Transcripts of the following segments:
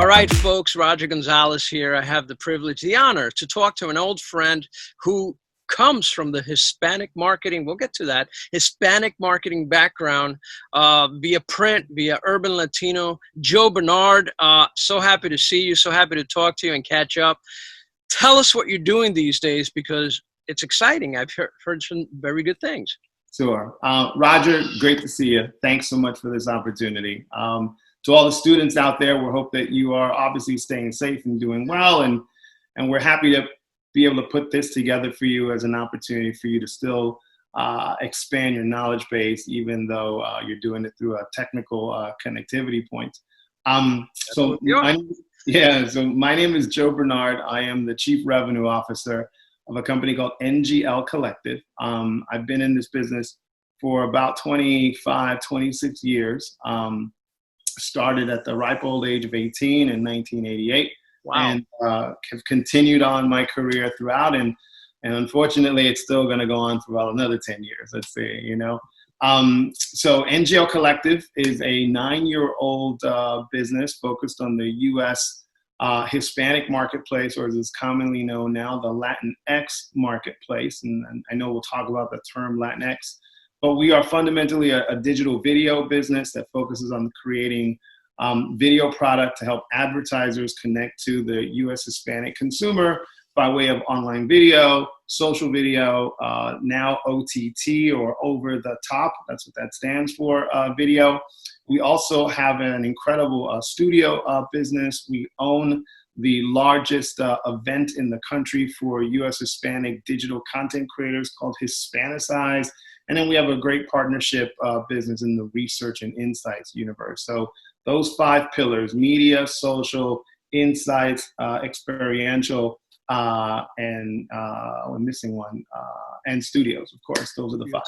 All right, folks, Roger Gonzalez here. I have the privilege, the honor to talk to an old friend who comes from the Hispanic marketing, we'll get to that, Hispanic marketing background via print, via Urban Latino. Joe Bernard, so happy to see you, so happy to talk to you and catch up. Tell us what you're doing these days, because it's exciting. I've heard some very good things. Sure. Roger, great to see you. Thanks so much for this opportunity. To all the students out there, we hope that you are obviously staying safe and doing well, and we're happy to be able to put this together for you as an opportunity for you to still expand your knowledge base, even though you're doing it through a technical connectivity point. So my name is Joe Bernard. I am the Chief Revenue Officer of a company called NGL Collective. I've been in this business for about 25, 26 years. Started at the ripe old age of 18 in 1988. Wow. And have continued on my career throughout, and unfortunately it's still going to go on for about another 10 years, let's say, you know. So NGL Collective is a 9-year-old business focused on the U.S. Hispanic marketplace, or as it's commonly known now, the LatinX marketplace. And I know we'll talk about the term Latinx, but we are fundamentally a digital video business that focuses on creating video product to help advertisers connect to the U.S. Hispanic consumer by way of online video, social video, now OTT, or over the top. That's what that stands for, video. We also have an incredible studio business. We own the largest event in the country for U.S. Hispanic digital content creators called Hispanicize. And then we have a great partnership business in the research and insights universe. So those 5 pillars: media, social, insights, experiential, and we're missing one, and studios, of course. Those are the 5.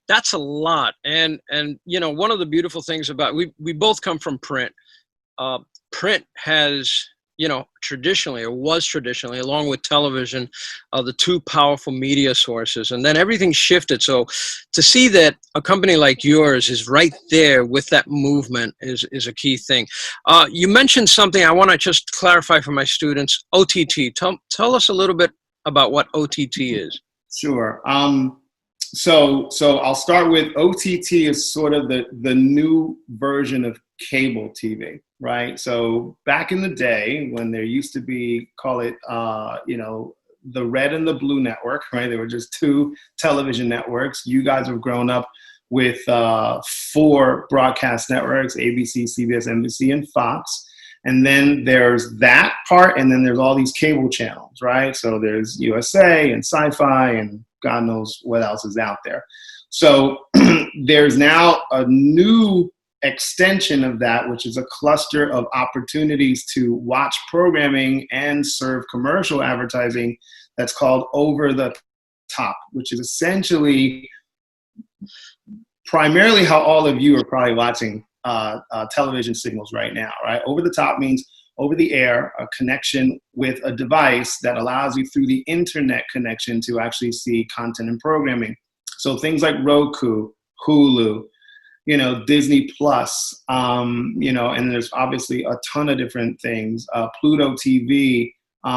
That's a lot. And you know, one of the beautiful things about, we both come from print. Print has, you know, traditionally, or was traditionally, along with television, the 2 powerful media sources. And then everything shifted. So to see that a company like yours is right there with that movement is a key thing. You mentioned something I want to just clarify for my students: OTT. Tell us a little bit about what OTT is. Sure. So I'll start with OTT is sort of the new version of cable TV, right? So back in the day when there used to be, call it, you know, the red and the blue network, right? There were just 2 television networks. You guys have grown up with 4 broadcast networks: ABC, CBS, NBC, and Fox. And then there's that part, and then there's all these cable channels, right? So there's USA and Sci-Fi and God knows what else is out there. So there's now a new extension of that, which is a cluster of opportunities to watch programming and serve commercial advertising that's called over the top, which is essentially primarily how all of you are probably watching television signals right now, right? Over the top means over the air, a connection with a device that allows you through the internet connection to actually see content and programming. So things like Roku, Hulu, you know, Disney Plus, you know, and there's obviously a ton of different things. Pluto TV,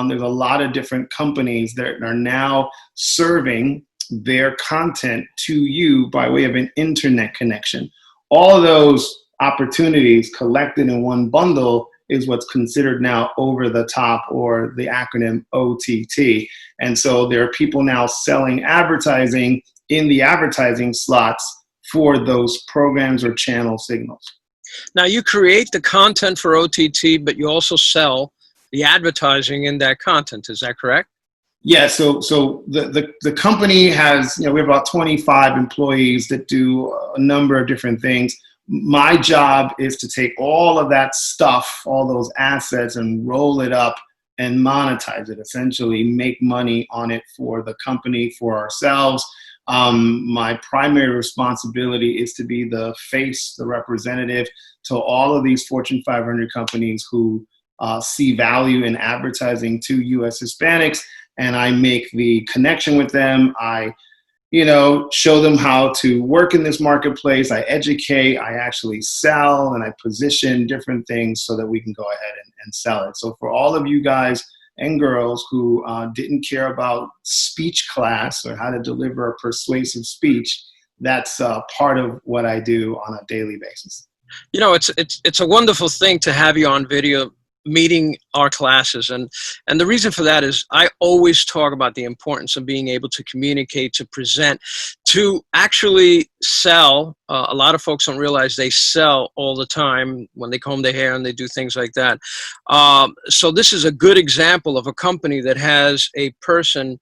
there's a lot of different companies that are now serving their content to you by way of an internet connection. All of those opportunities collected in one bundle is what's considered now over the top, or the acronym OTT. And so there are people now selling advertising in the advertising slots for those programs or channel signals. Now you create the content for OTT, but you also sell the advertising in that content. Is that correct? Yeah, so the company has, you know, we have about 25 employees that do a number of different things. My job is to take all of that stuff, all those assets, and roll it up and monetize it, essentially make money on it for the company, for ourselves. My primary responsibility is to be the face, the representative to all of these Fortune 500 companies who see value in advertising to U.S. Hispanics, and I make the connection with them. I show them how to work in this marketplace. I educate, I actually sell, and I position different things so that we can go ahead and sell it. So for all of you guys and girls who didn't care about speech class or how to deliver a persuasive speech, that's part of what I do on a daily basis. It's a wonderful thing to have you on video meeting our classes, and the reason for that is I always talk about the importance of being able to communicate, to present, to actually sell. A lot of folks don't realize they sell all the time when they comb their hair and they do things like that. So this is a good example of a company that has a person,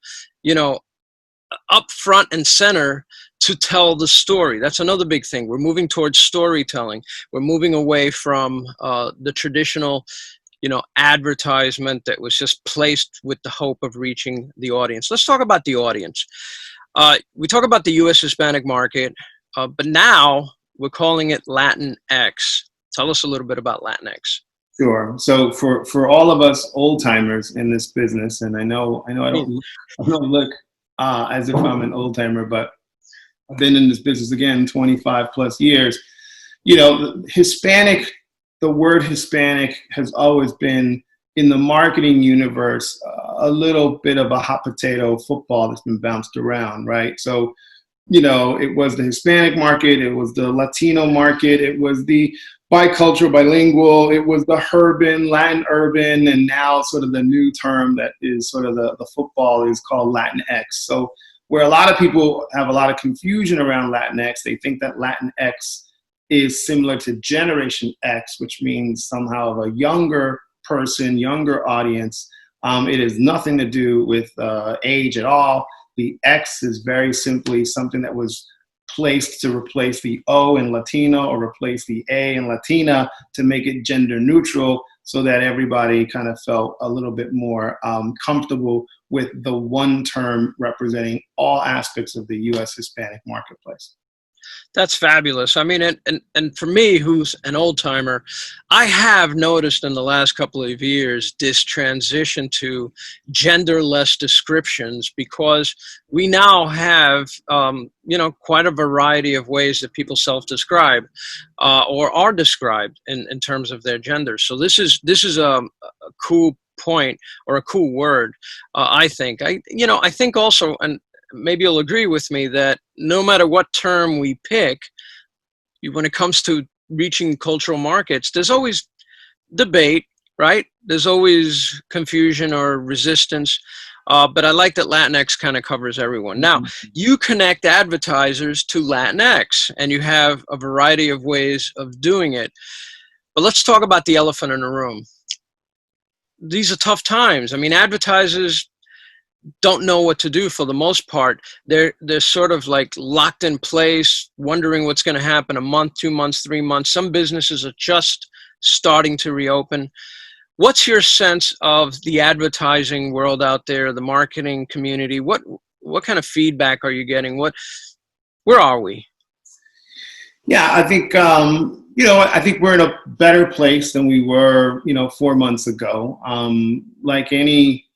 up front and center to tell the story. That's another big thing. We're moving towards storytelling. We're moving away from the traditional advertisement that was just placed with the hope of reaching the audience. Let's talk about the audience. We talk about the U.S. Hispanic market, but now we're calling it LatinX. Tell us a little bit about LatinX. Sure. So for all of us old timers in this business, and I know I don't look as if I'm an old timer, but I've been in this business again 25 plus years. Hispanic. The word Hispanic has always been in the marketing universe a little bit of a hot potato football that's been bounced around, right? So, it was the Hispanic market, it was the Latino market, it was the bicultural, bilingual, it was the urban, Latin urban, and now sort of the new term that is sort of the football is called Latinx. So where a lot of people have a lot of confusion around Latinx, they think that Latinx is similar to Generation X, which means somehow of a younger person, younger audience. It has nothing to do with age at all. The X is very simply something that was placed to replace the O in Latino or replace the A in Latina to make it gender neutral so that everybody kind of felt a little bit more comfortable with the one term representing all aspects of the U.S. Hispanic marketplace. That's fabulous. I mean, and for me, who's an old timer, I have noticed in the last couple of years this transition to genderless descriptions, because we now have, quite a variety of ways that people self-describe or are described in terms of their gender. So this is a cool point or a cool word. I think. I think also, and maybe you'll agree with me, that no matter what term we pick, when it comes to reaching cultural markets, there's always debate, right? There's always confusion or resistance. But I like that Latinx kind of covers everyone. Now, you connect advertisers to Latinx, and you have a variety of ways of doing it. But let's talk about the elephant in the room. These are tough times. I mean, advertisers don't know what to do for the most part. They're sort of like locked in place, wondering what's going to happen a month, 2 months, 3 months. Some businesses are just starting to reopen. What's your sense of the advertising world out there, the marketing community? What kind of feedback are you getting? Where are we? Yeah, I think I think we're in a better place than we were 4 months ago. Like any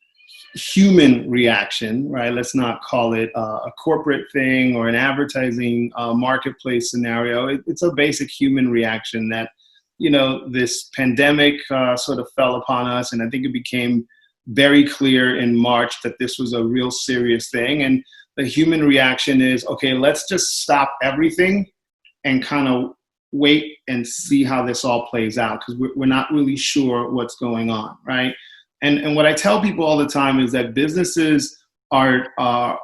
human reaction, right? Let's not call it a corporate thing or an advertising marketplace scenario. It's a basic human reaction that, this pandemic sort of fell upon us. And I think it became very clear in March that this was a real serious thing. And the human reaction is, okay, let's just stop everything and kind of wait and see how this all plays out, because we're not really sure what's going on, right? And what I tell people all the time is that businesses are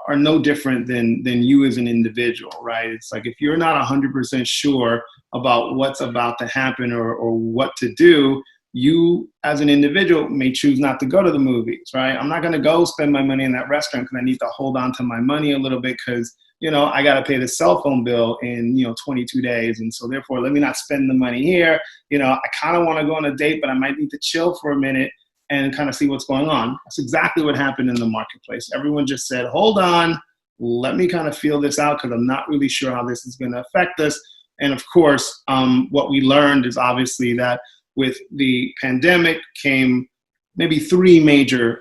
no different than you as an individual, right? It's like if you're not 100% sure about what's about to happen or what to do, you as an individual may choose not to go to the movies, right? I'm not going to go spend my money in that restaurant because I need to hold on to my money a little bit because, I got to pay the cell phone bill in, 22 days. And so therefore, let me not spend the money here. I kind of want to go on a date, but I might need to chill for a minute and kind of see what's going on. That's exactly what happened in the marketplace. Everyone just said, hold on, let me kind of feel this out because I'm not really sure how this is going to affect us. And of course, what we learned is obviously that with the pandemic came maybe three major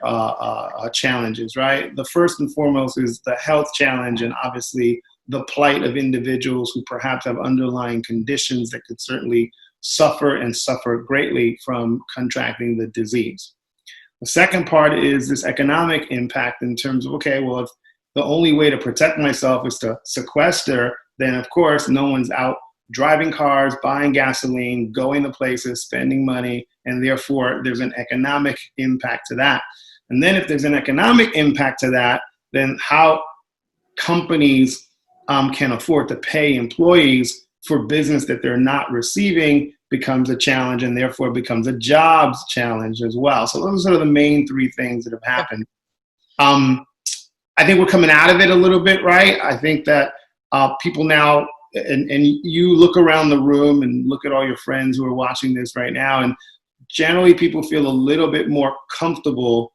challenges, right? The first and foremost is the health challenge, and obviously the plight of individuals who perhaps have underlying conditions that could certainly suffer and suffer greatly from contracting the disease. The second part is this economic impact in terms of, okay, well, if the only way to protect myself is to sequester, then of course no one's out driving cars, buying gasoline, going to places, spending money, and therefore there's an economic impact to that. And then if there's an economic impact to that, then how companies can afford to pay employees for business that they're not receiving becomes a challenge, and therefore becomes a jobs challenge as well. So those are sort of the main three things that have happened. I think we're coming out of it a little bit, right? I think that people now, and you look around the room and look at all your friends who are watching this right now, and generally people feel a little bit more comfortable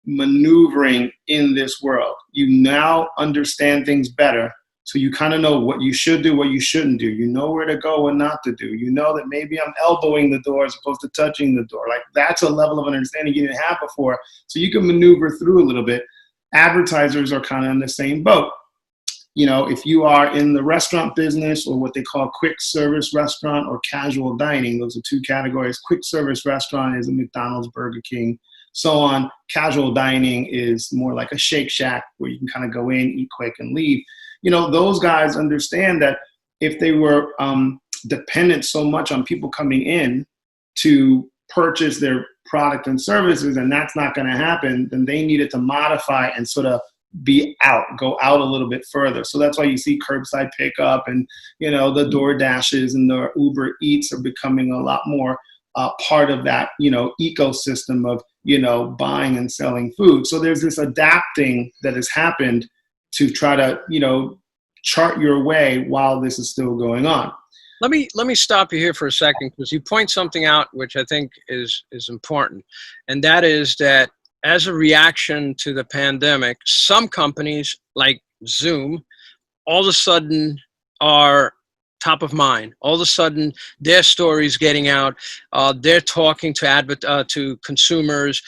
maneuvering in this world. You now understand things better. So you kind of know what you should do, what you shouldn't do. You know where to go and not to do. You know that maybe I'm elbowing the door as opposed to touching the door. Like, that's a level of understanding you didn't have before. So you can maneuver through a little bit. Advertisers are kind of in the same boat. You know, if you are in the restaurant business, or what they call quick service restaurant or casual dining, those are two categories. Quick service restaurant is a McDonald's, Burger King, so on. Casual dining is more like a Shake Shack where you can kind of go in, eat quick, and leave. You know, those guys understand that if they were dependent so much on people coming in to purchase their product and services, and that's not going to happen, then they needed to modify and sort of go out a little bit further. So that's why you see curbside pickup, and, you know, the DoorDashes and the Uber Eats are becoming a lot more part of that, you know, ecosystem of, you know, buying and selling food. So there's this adapting that has happened to try to, you know, chart your way while this is still going on. Let me stop you here for a second, because you point something out which I think is important, and that is that as a reaction to the pandemic, some companies like Zoom all of a sudden are top of mind. All of a sudden, their story's getting out. They're talking to consumers.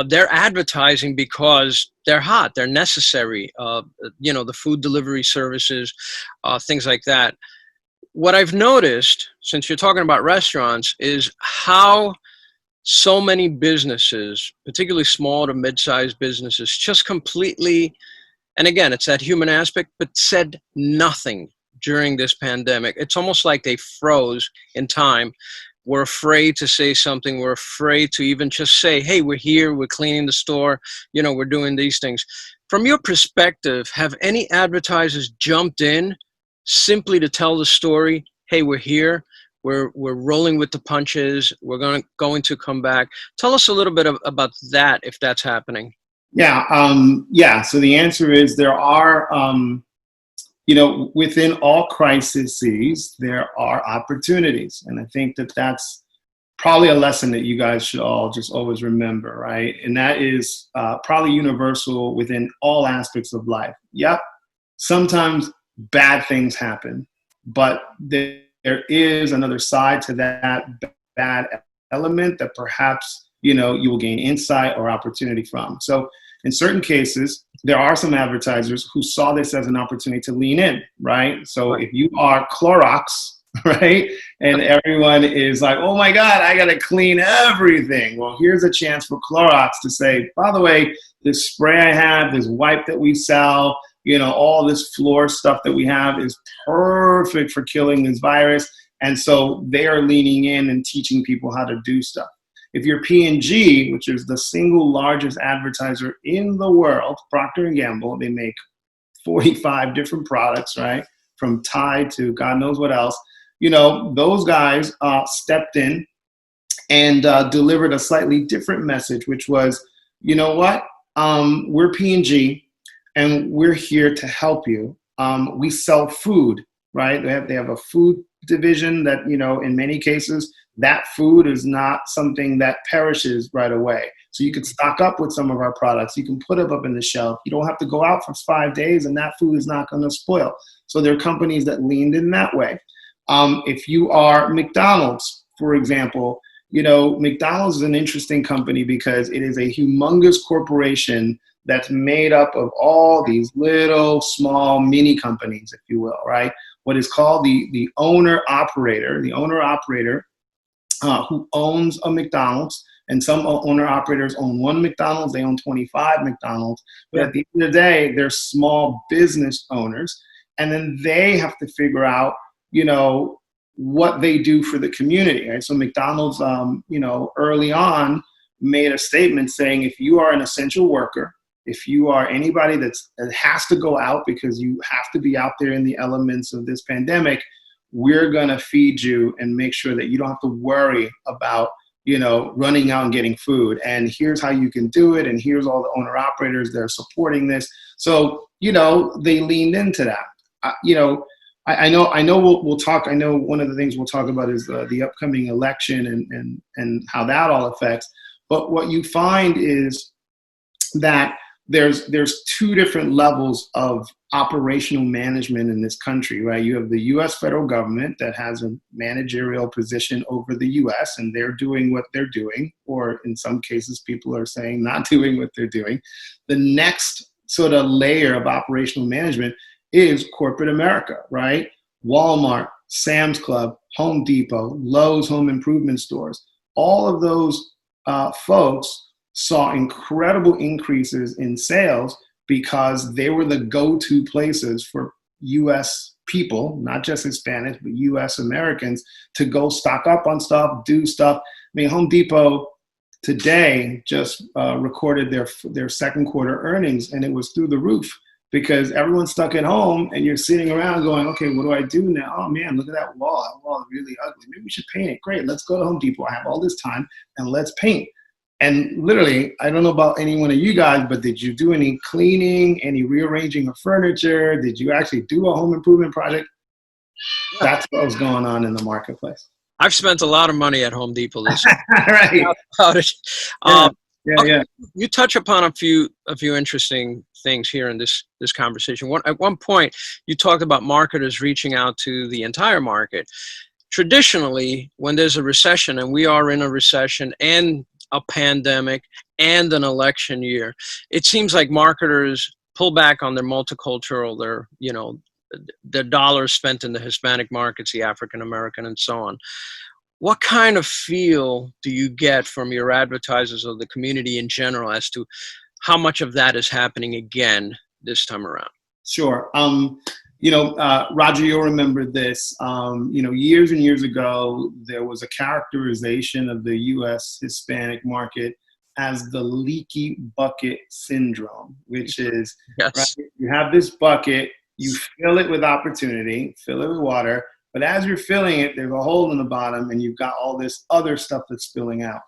They're advertising because they're hot. They're necessary. You know, the food delivery services, things like that. What I've noticed, since you're talking about restaurants, is how so many businesses, particularly small to mid-sized businesses, just completely, and again, it's that human aspect, but said nothing during this pandemic. It's almost like they froze in time. We're afraid to say something. We're afraid to even just say, hey, we're here, we're cleaning the store, you know, we're doing these things. From your perspective, have any advertisers jumped in simply to tell the story, hey, we're here, we're rolling with the punches, we're going to come back? Tell us a little bit about that, if that's happening. Yeah. So the answer is there are, you know, within all crises, there are opportunities. And I think that that's probably a lesson that you guys should all just always remember, right? And that is probably universal within all aspects of life. Yep, sometimes bad things happen, but there is another side to that bad element that perhaps, you know, you will gain insight or opportunity from. So in certain cases, there are some advertisers who saw this as an opportunity to lean in, right? So if you are Clorox, right, and everyone is like, oh my God, I got to clean everything. Well, here's a chance for Clorox to say, by the way, this spray I have, this wipe that we sell, you know, all this floor stuff that we have is perfect for killing this virus. And so they are leaning in and teaching people how to do stuff. If you're P&G, which is the single largest advertiser in the world, Procter & Gamble, they make 45 different products, right? From Tide to God knows what else. You know, those guys stepped in and delivered a slightly different message, which was, you know what? We're P&G and we're here to help you. We sell food, right? They have a food division that, you know, in many cases, that food is not something that perishes right away. So you could stock up with some of our products. You can put it up in the shelf. You don't have to go out for 5 days and that food is not going to spoil. So there are companies that leaned in that way. If you are McDonald's, for example, McDonald's is an interesting company because it is a humongous corporation that's made up of all these little, small, mini companies, if you will, right? What is called the owner-operator, who owns a McDonald's, and some owner-operators own one McDonald's, they own 25 McDonald's, but at the end of the day, they're small business owners, and then they have to figure out, what they do for the community, right? So McDonald's, early on made a statement saying, if you are an essential worker, if you are anybody that has to go out because you have to be out there in the elements of this pandemic, we're going to feed you and make sure that you don't have to worry about, running out and getting food. And here's how you can do it. And here's all the owner operators that are supporting this. So, they leaned into that. I know we'll talk. I know one of the things we'll talk about is the upcoming election and how that all affects. But what you find is that there's two different levels of operational management in this country, right? You have the U.S. federal government that has a managerial position over the U.S. and they're doing what they're doing, or in some cases, people are saying not doing what they're doing. The next sort of layer of operational management is corporate America, right? Walmart, Sam's Club, Home Depot, Lowe's home improvement stores, all of those folks saw incredible increases in sales because they were the go-to places for U.S. people, not just Hispanics, but U.S. Americans, to go stock up on stuff, do stuff. I mean, Home Depot today just recorded their second quarter earnings, and it was through the roof because everyone's stuck at home and you're sitting around going, okay, what do I do now? Oh man, look at that wall. That wall is really ugly. Maybe we should paint it. Great, let's go to Home Depot. I have all this time and let's paint. And literally, I don't know about any one of you guys, but did you do any cleaning, any rearranging of furniture? Did you actually do a home improvement project? That's what was going on in the marketplace. I've spent a lot of money at Home Depot this year. Right. About it. Yeah. You touch upon a few interesting things here in this conversation. At one point, you talked about marketers reaching out to the entire market. Traditionally, when there's a recession, and we are in a recession and a pandemic and an election year, it seems like marketers pull back on their multicultural, their dollars spent in the Hispanic markets, the African American, and so on. What kind of feel do you get from your advertisers or the community in general as to how much of that is happening again this time around? Sure. Roger, you'll remember this. Years and years ago, there was a characterization of the U.S. Hispanic market as the leaky bucket syndrome, which is, yes, right, you have this bucket, you fill it with opportunity, fill it with water, but as you're filling it, there's a hole in the bottom and you've got all this other stuff that's spilling out.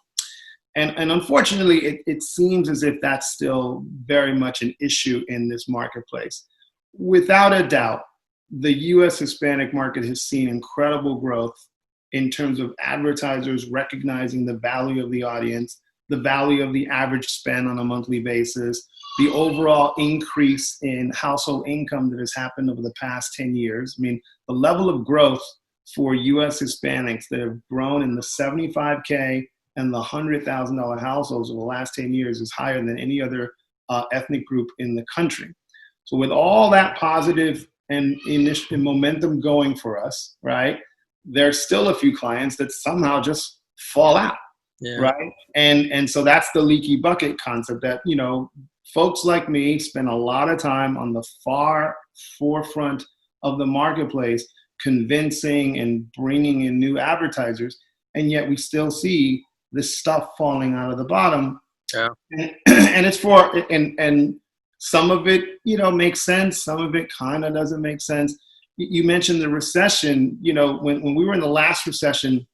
And unfortunately, it seems as if that's still very much an issue in this marketplace. Without a doubt, the U.S. Hispanic market has seen incredible growth in terms of advertisers recognizing the value of the audience, the value of the average spend on a monthly basis, the overall increase in household income that has happened over the past 10 years. I mean, the level of growth for U.S. Hispanics that have grown in the $75K and the $100,000 households over the last 10 years is higher than any other ethnic group in the country. So with all that positive and momentum going for us, right, there's still a few clients that somehow just fall out, right? And so that's the leaky bucket concept that, folks like me spend a lot of time on the far forefront of the marketplace, convincing and bringing in new advertisers, and yet we still see this stuff falling out of the bottom. Yeah. And it's and some of it, makes sense. Some of it kind of doesn't make sense. You mentioned the recession. When we were in the last recession,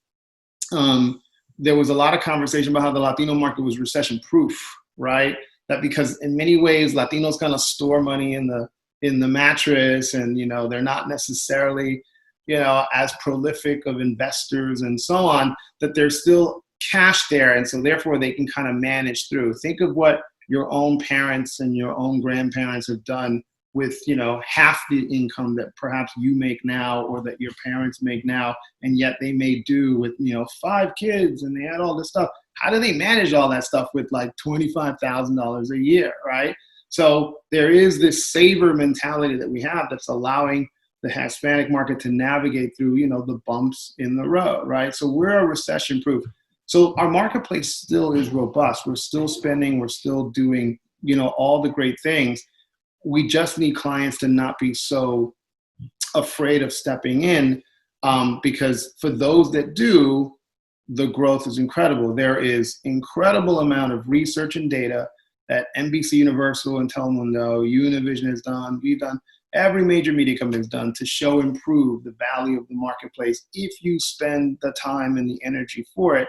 there was a lot of conversation about how the Latino market was recession proof, right? That because in many ways, Latinos kind of store money in the mattress, and they're not necessarily as prolific of investors and so on, that there's still cash there, and so therefore they can kind of manage through. Think of what your own parents and your own grandparents have done with, you know, half the income that perhaps you make now or that your parents make now, and yet they may do with, you know, 5 kids and they had all this stuff. How do they manage all that stuff with like $25,000 a year, right? So there is this saver mentality that we have that's allowing the Hispanic market to navigate through, you know, the bumps in the road, right? So we're a recession proof. So our marketplace still is robust. We're still spending, we're still doing, you know, all the great things. We just need clients to not be so afraid of stepping in, because for those that do, the growth is incredible. There is incredible amount of research and data that NBC Universal and Telemundo, Univision has done, we've done, every major media company has done to show improve the value of the marketplace if you spend the time and the energy for it.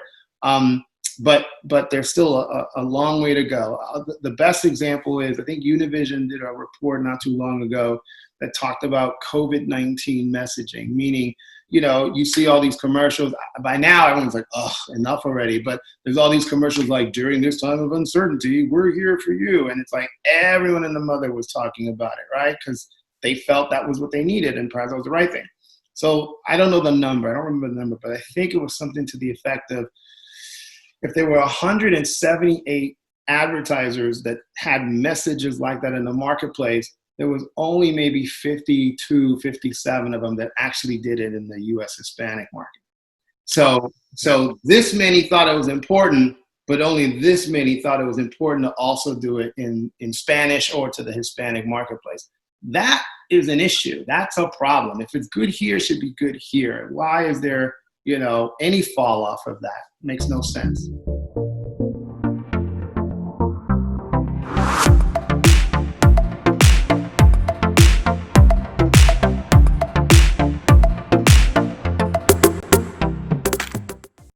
But there's still a long way to go. The best example is, I think Univision did a report not too long ago that talked about COVID-19 messaging, meaning, you know, you see all these commercials. By now, everyone's like, oh, enough already. But there's all these commercials like, during this time of uncertainty, we're here for you. And it's like everyone and the mother was talking about it, right? Because they felt that was what they needed and perhaps that was the right thing. So I don't know the number. I don't remember the number, but I think it was something to the effect of, if there were 178 advertisers that had messages like that in the marketplace, there was only maybe 52, 57 of them that actually did it in the US Hispanic market. So this many thought it was important, but only this many thought it was important to also do it in Spanish or to the Hispanic marketplace. That is an issue. That's a problem. If it's good here, it should be good here. Why is there, you know, any fall off of that? Makes no sense.